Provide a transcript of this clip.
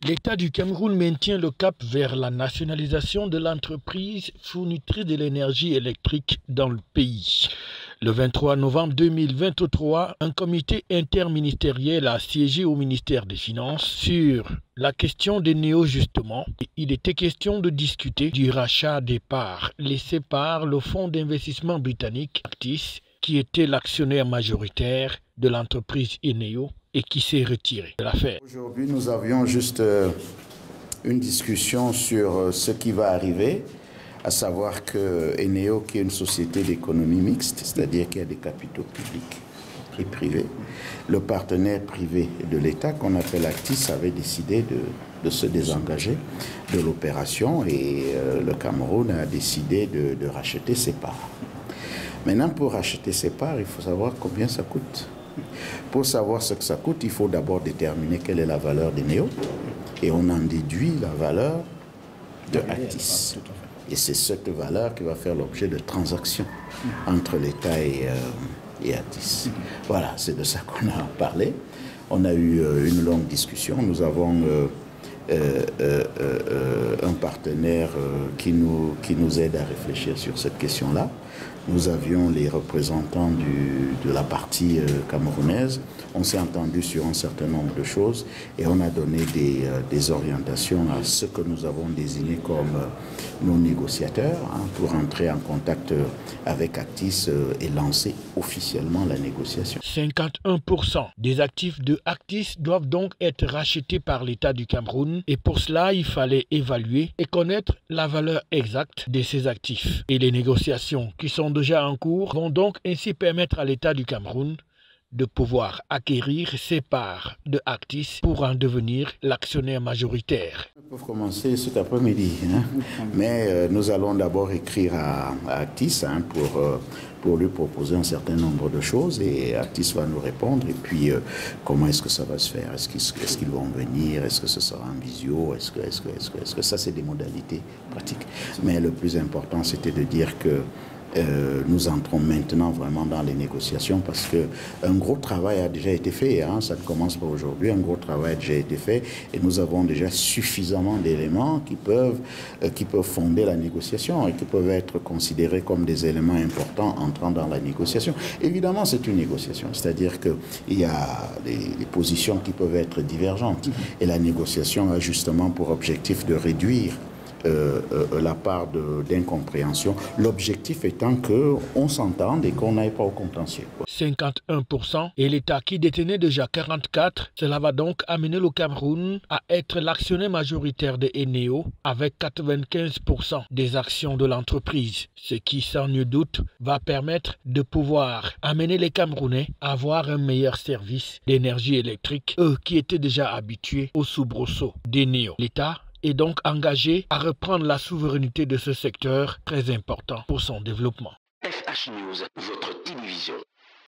L'État du Cameroun maintient le cap vers la nationalisation de l'entreprise fournitrice de l'énergie électrique dans le pays. Le 23 novembre 2023, un comité interministériel a siégé au ministère des Finances sur la question des néo justement. Il était question de discuter du rachat des parts laissées par le fonds d'investissement britannique Actis, qui était l'actionnaire majoritaire de l'entreprise Eneo et qui s'est retiré de l'affaire. Aujourd'hui, nous avions juste une discussion sur ce qui va arriver, à savoir que Eneo, qui est une société d'économie mixte, c'est-à-dire qu'il y a des capitaux publics et privés, le partenaire privé de l'État, qu'on appelle Actis, avait décidé de se désengager de l'opération et le Cameroun a décidé de racheter ses parts. Maintenant, pour racheter ses parts, il faut savoir combien ça coûte. Pour savoir ce que ça coûte, il faut d'abord déterminer quelle est la valeur d'Eneo et on en déduit la valeur de Actis. Et c'est cette valeur qui va faire l'objet de transactions entre l'État et Actis. Voilà, c'est de ça qu'on a parlé. On a eu une longue discussion. Nous avons un partenaire qui nous aide à réfléchir sur cette question-là. Nous avions les représentants de la partie camerounaise. On s'est entendu sur un certain nombre de choses et on a donné des orientations à ce que nous avons désigné comme nos négociateurs pour entrer en contact avec Actis et lancer officiellement la négociation. 51% des actifs de Actis doivent donc être rachetés par l'État du Cameroun et pour cela, il fallait évaluer et connaître la valeur exacte de ces actifs. Et les négociations qui sont déjà en cours vont donc ainsi permettre à l'État du Cameroun de pouvoir acquérir ses parts de Actis pour en devenir l'actionnaire majoritaire. On peut commencer cet après-midi, mais nous allons d'abord écrire à Actis pour lui proposer un certain nombre de choses et Actis va nous répondre et puis comment est-ce que ça va se faire, est-ce qu'ils vont venir, est-ce que ce sera en visio, est-ce que ça c'est des modalités pratiques. Mais le plus important c'était de dire que nous entrons maintenant vraiment dans les négociations parce qu'un gros travail a déjà été fait, ça ne commence pas aujourd'hui, un gros travail a déjà été fait et nous avons déjà suffisamment d'éléments qui peuvent fonder la négociation et qui peuvent être considérés comme des éléments importants entrant dans la négociation. Évidemment, c'est une négociation, c'est-à-dire qu'il y a des positions qui peuvent être divergentes et la négociation a justement pour objectif de réduire la part d'incompréhension, l'objectif étant qu'on s'entende et qu'on n'aille pas au contentieux. 51% et l'État qui détenait déjà 44%, cela va donc amener le Cameroun à être l'actionnaire majoritaire de Eneo avec 95% des actions de l'entreprise, ce qui sans nul doute va permettre de pouvoir amener les Camerounais à avoir un meilleur service d'énergie électrique, eux qui étaient déjà habitués au soubresaut d'Eneo. L'État est donc engagé à reprendre la souveraineté de ce secteur très important pour son développement. FH News, votre télévision.